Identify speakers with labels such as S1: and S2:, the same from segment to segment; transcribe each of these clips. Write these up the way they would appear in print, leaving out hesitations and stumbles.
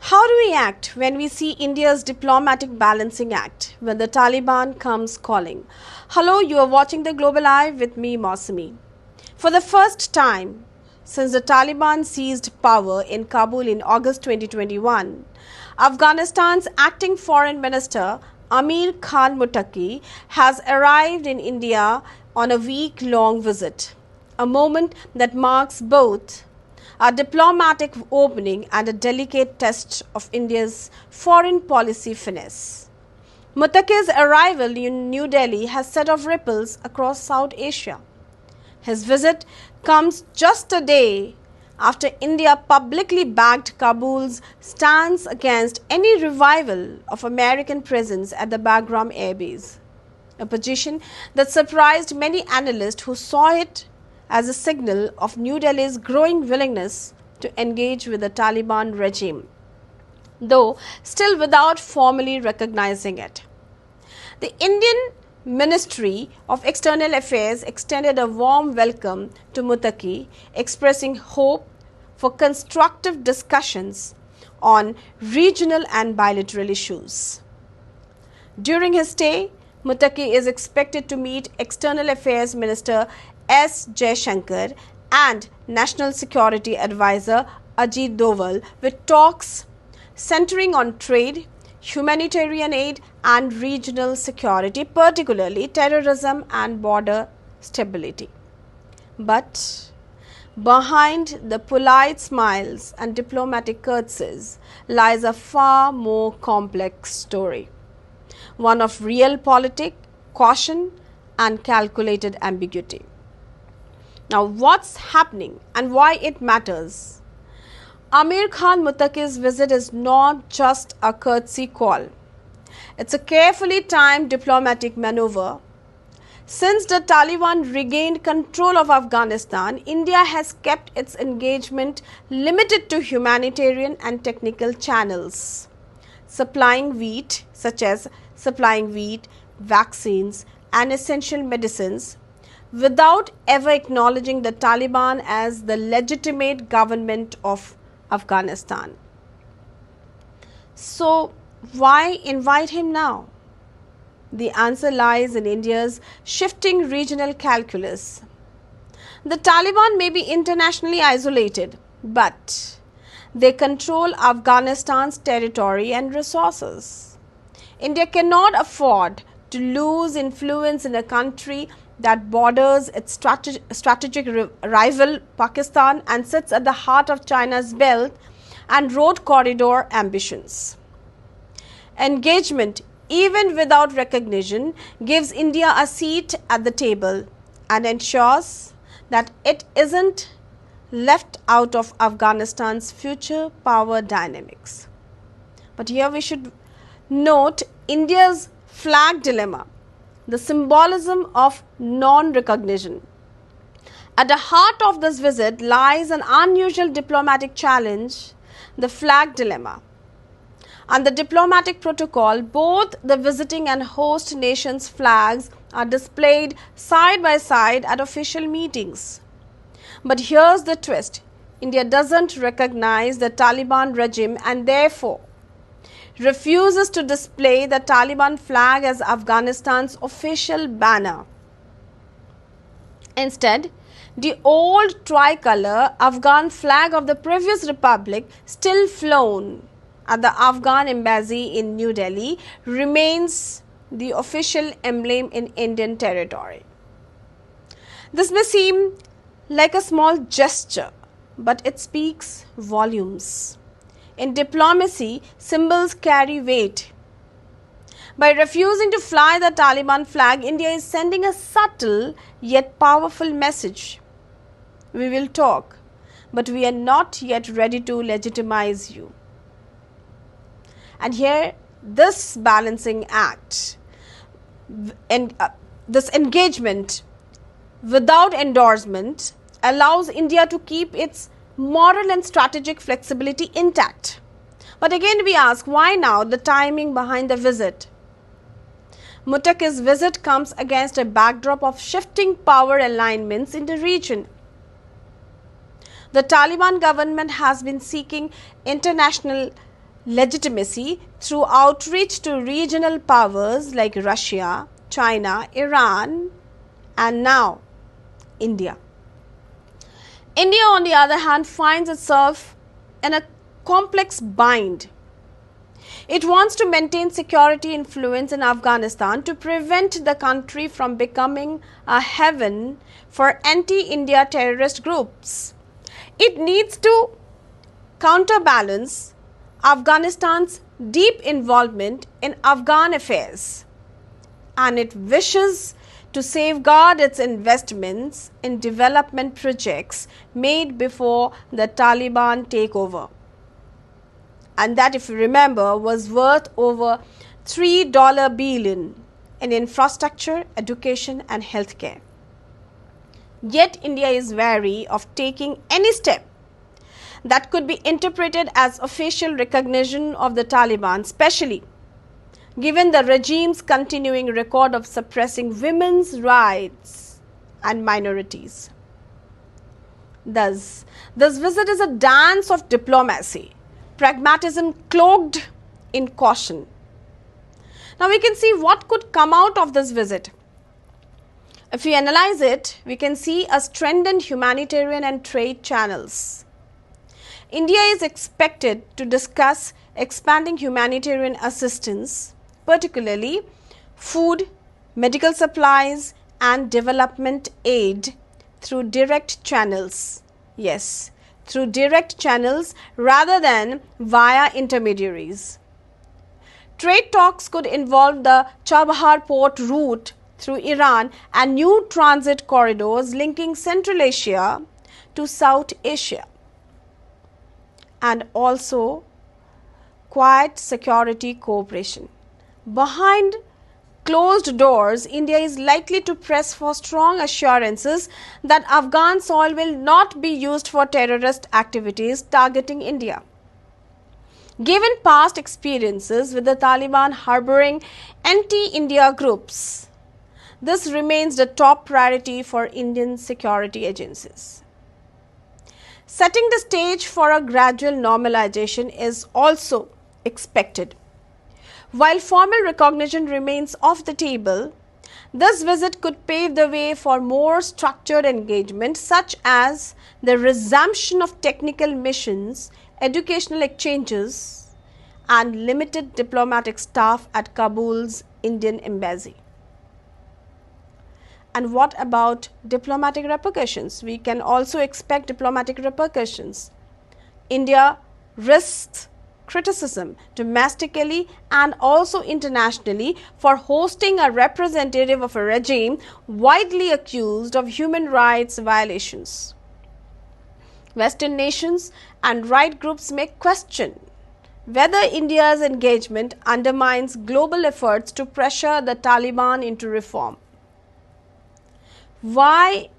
S1: How do we act when we see India's diplomatic balancing act when the Taliban comes calling? Hello, you are watching the Global Eye with me, Mausami. For the first time since the Taliban seized power in Kabul in August 2021, Afghanistan's acting foreign minister Amir Muttaqi has arrived in India on a week-long visit, a moment that marks both a diplomatic opening and a delicate test of India's foreign policy finesse. Muttaqi's arrival in New Delhi has set off ripples across South Asia. His visit comes just a day after India publicly backed Kabul's stance against any revival of American presence at the Bagram Airbase, a position that surprised many analysts who saw it as a signal of New Delhi's growing willingness to engage with the Taliban regime, though still without formally recognizing it. The Indian Ministry of External Affairs extended a warm welcome to Muttaqi, expressing hope for constructive discussions on regional and bilateral issues. During his stay, Muttaqi is expected to meet External Affairs Minister S. Jaishankar and National Security Advisor Ajit Doval, with talks centering on trade, humanitarian aid and regional security, particularly terrorism and border stability. But behind the polite smiles and diplomatic curtsies lies a far more complex story, one of real caution and calculated ambiguity. Now, what's happening and why it matters? Amir Muttaqi's visit is not just a courtesy call. It's a carefully timed diplomatic maneuver. Since the Taliban regained control of Afghanistan, India has kept its engagement limited to humanitarian and technical channels, supplying wheat, vaccines, and essential medicines, without ever acknowledging the Taliban as the legitimate government of Afghanistan. So, why invite him now? The answer lies in India's shifting regional calculus. The Taliban may be internationally isolated, but they control Afghanistan's territory and resources. India cannot afford to lose influence in a country that borders its strategic rival Pakistan and sits at the heart of China's Belt and Road Corridor ambitions. Engagement, even without recognition, gives India a seat at the table and ensures that it isn't left out of Afghanistan's future power dynamics. But here we should note India's flag dilemma, the symbolism of non-recognition. At the heart of this visit lies an unusual diplomatic challenge, the flag dilemma. Under diplomatic protocol, both the visiting and host nations' flags are displayed side by side at official meetings. But here's the twist: India doesn't recognize the Taliban regime and therefore refuses to display the Taliban flag as Afghanistan's official banner. Instead, the old tricolor Afghan flag of the previous republic, still flown at the Afghan embassy in New Delhi, remains the official emblem in Indian territory. This may seem like a small gesture, but it speaks volumes. In diplomacy, symbols carry weight. By refusing to fly the Taliban flag, India is sending a subtle yet powerful message. We will talk, but we are not yet ready to legitimize you. And here, this balancing act and this engagement without endorsement allows India to keep its moral and strategic flexibility intact. But again we ask, why now? The timing behind the visit. Muttaqi's visit comes against a backdrop of shifting power alignments in the region. The Taliban government has been seeking international legitimacy through outreach to regional powers like Russia, China, Iran, and now India. India, on the other hand, finds itself in a complex bind. It wants to maintain security influence in Afghanistan to prevent the country from becoming a haven for anti-India terrorist groups. It needs to counterbalance Afghanistan's deep involvement in Afghan affairs, and it wishes to safeguard its investments in development projects made before the Taliban takeover. And that, if you remember, was worth over $3 billion in infrastructure, education and healthcare. Yet India is wary of taking any step that could be interpreted as official recognition of the Taliban, especially given the regime's continuing record of suppressing women's rights and minorities. Thus, this visit is a dance of diplomacy, pragmatism cloaked in caution. Now we can see what could come out of this visit. If we analyze it, we can see a strengthened humanitarian and trade channels. India is expected to discuss expanding humanitarian assistance, particularly food, medical supplies and development aid through direct channels. Yes, through direct channels rather than via intermediaries. Trade talks could involve the Chabahar port route through Iran and new transit corridors linking Central Asia to South Asia, and also quiet security cooperation. Behind closed doors, India is likely to press for strong assurances that Afghan soil will not be used for terrorist activities targeting India. Given past experiences with the Taliban harboring anti-India groups, this remains the top priority for Indian security agencies. Setting the stage for a gradual normalization is also expected. While formal recognition remains off the table, this visit could pave the way for more structured engagement, such as the resumption of technical missions, educational exchanges, and limited diplomatic staff at Kabul's Indian embassy. And what about diplomatic repercussions? We can also expect diplomatic repercussions. India risks criticism domestically and also internationally for hosting a representative of a regime widely accused of human rights violations. Western nations and right groups may question whether India's engagement undermines global efforts to pressure the Taliban into reform. Why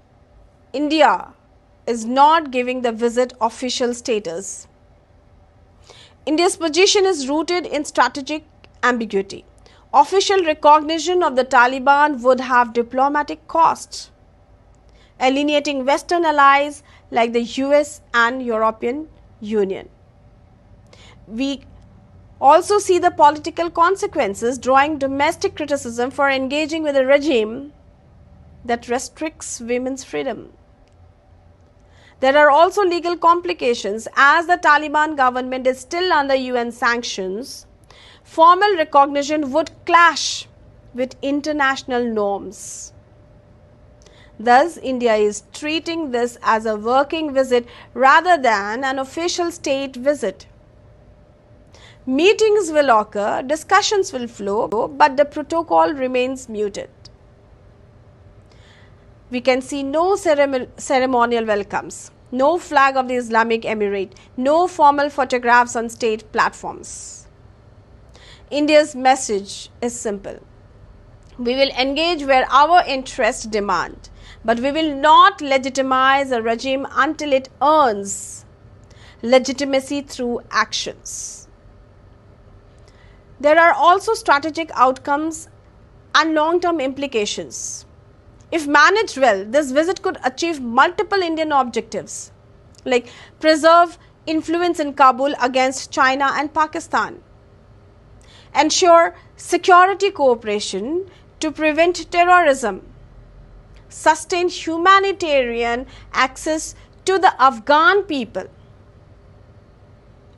S1: India is not giving the visit official status? India's position is rooted in strategic ambiguity. Official recognition of the Taliban would have diplomatic costs, alienating Western allies like the US and European Union. We also see the political consequences, drawing domestic criticism for engaging with a regime that restricts women's freedom. There are also legal complications as the Taliban government is still under UN sanctions. Formal recognition would clash with international norms. Thus, India is treating this as a working visit rather than an official state visit. Meetings will occur, discussions will flow, but the protocol remains muted. We can see no ceremonial welcomes, no flag of the Islamic Emirate, no formal photographs on state platforms. India's message is simple. We will engage where our interests demand, but we will not legitimize a regime until it earns legitimacy through actions. There are also strategic outcomes and long-term implications. If managed well, this visit could achieve multiple Indian objectives, like preserve influence in Kabul against China and Pakistan, ensure security cooperation to prevent terrorism, sustain humanitarian access to the Afghan people.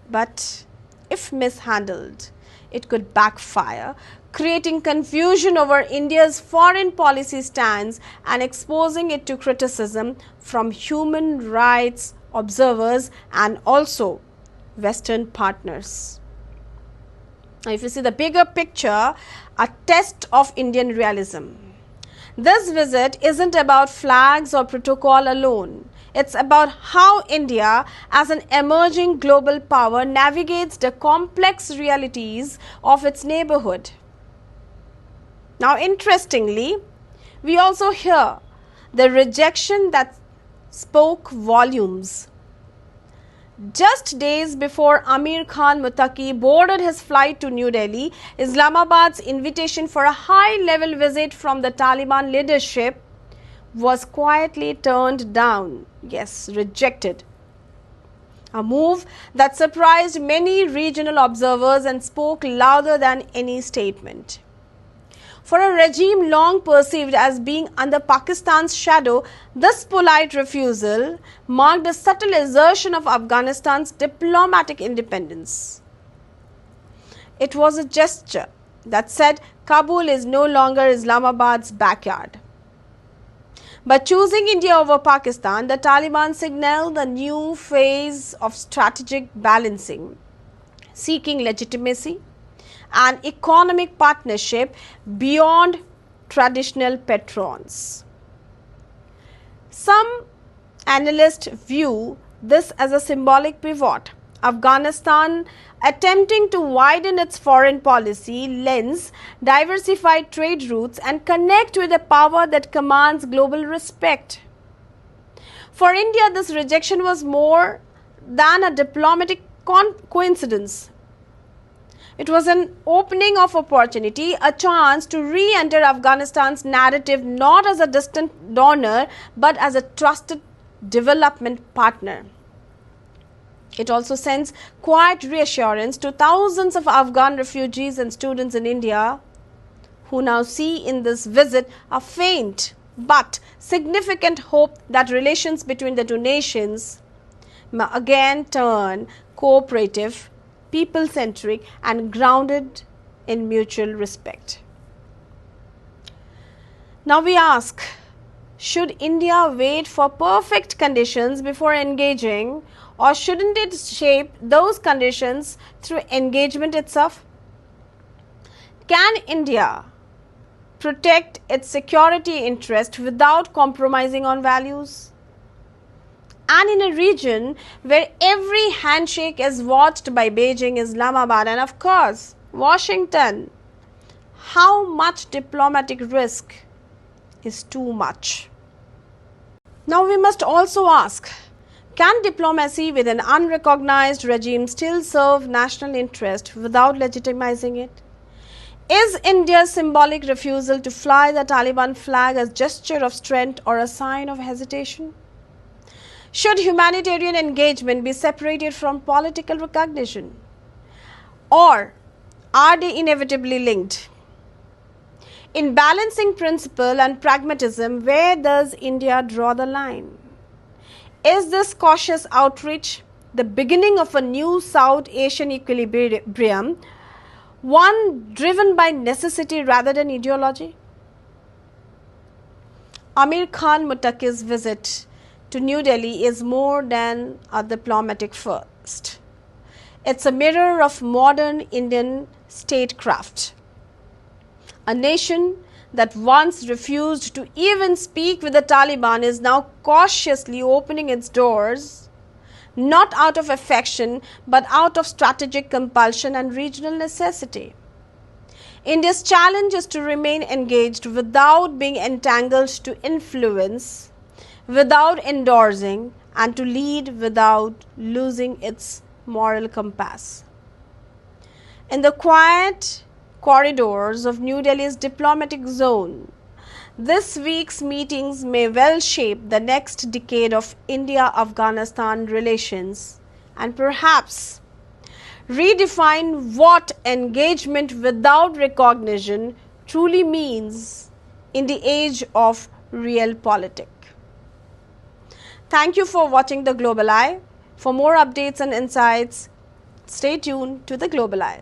S1: But if mishandled, it could backfire, creating confusion over India's foreign policy stance and exposing it to criticism from human rights observers and also Western partners. Now, if you see the bigger picture, a test of Indian realism. This visit isn't about flags or protocol alone. It's about how India, as an emerging global power, navigates the complex realities of its neighborhood. Now, interestingly, we also hear the rejection that spoke volumes. Just days before Amir Muttaqi boarded his flight to New Delhi, Islamabad's invitation for a high-level visit from the Taliban leadership was quietly turned down. Yes, rejected. A move that surprised many regional observers and spoke louder than any statement. For a regime long perceived as being under Pakistan's shadow, this polite refusal marked a subtle assertion of Afghanistan's diplomatic independence. It was a gesture that said Kabul is no longer Islamabad's backyard. By choosing India over Pakistan, the Taliban signaled a new phase of strategic balancing, seeking legitimacy and economic partnership beyond traditional patrons. Some analysts view this as a symbolic pivot. Afghanistan, attempting to widen its foreign policy lens, diversify trade routes and connect with a power that commands global respect. For India, this rejection was more than a diplomatic coincidence. It was an opening of opportunity, a chance to re-enter Afghanistan's narrative not as a distant donor but as a trusted development partner. It also sends quiet reassurance to thousands of Afghan refugees and students in India who now see in this visit a faint but significant hope that relations between the two nations may again turn cooperative, people-centric and grounded in mutual respect. Now we ask, should India wait for perfect conditions before engaging, or shouldn't it shape those conditions through engagement itself? Can India protect its security interest without compromising on values? And in a region where every handshake is watched by Beijing, Islamabad and of course Washington, how much diplomatic risk is too much? Now we must also ask, can diplomacy with an unrecognized regime still serve national interest without legitimizing it? Is India's symbolic refusal to fly the Taliban flag a gesture of strength or a sign of hesitation? Should humanitarian engagement be separated from political recognition? Or are they inevitably linked? In balancing principle and pragmatism, where does India draw the line? Is this cautious outreach the beginning of a new South Asian equilibrium, one driven by necessity rather than ideology? Amir Muttaqi's visit to New Delhi is more than a diplomatic first. It's a mirror of modern Indian statecraft. A nation that once refused to even speak with the Taliban is now cautiously opening its doors, not out of affection but out of strategic compulsion and regional necessity. India's challenge is to remain engaged without being entangled, to influence without endorsing, and to lead without losing its moral compass. In the quiet corridors of New Delhi's diplomatic zone, this week's meetings may well shape the next decade of India-Afghanistan relations and perhaps redefine what engagement without recognition truly means in the age of realpolitik. Thank you for watching The Global Eye. For more updates and insights, stay tuned to The Global Eye.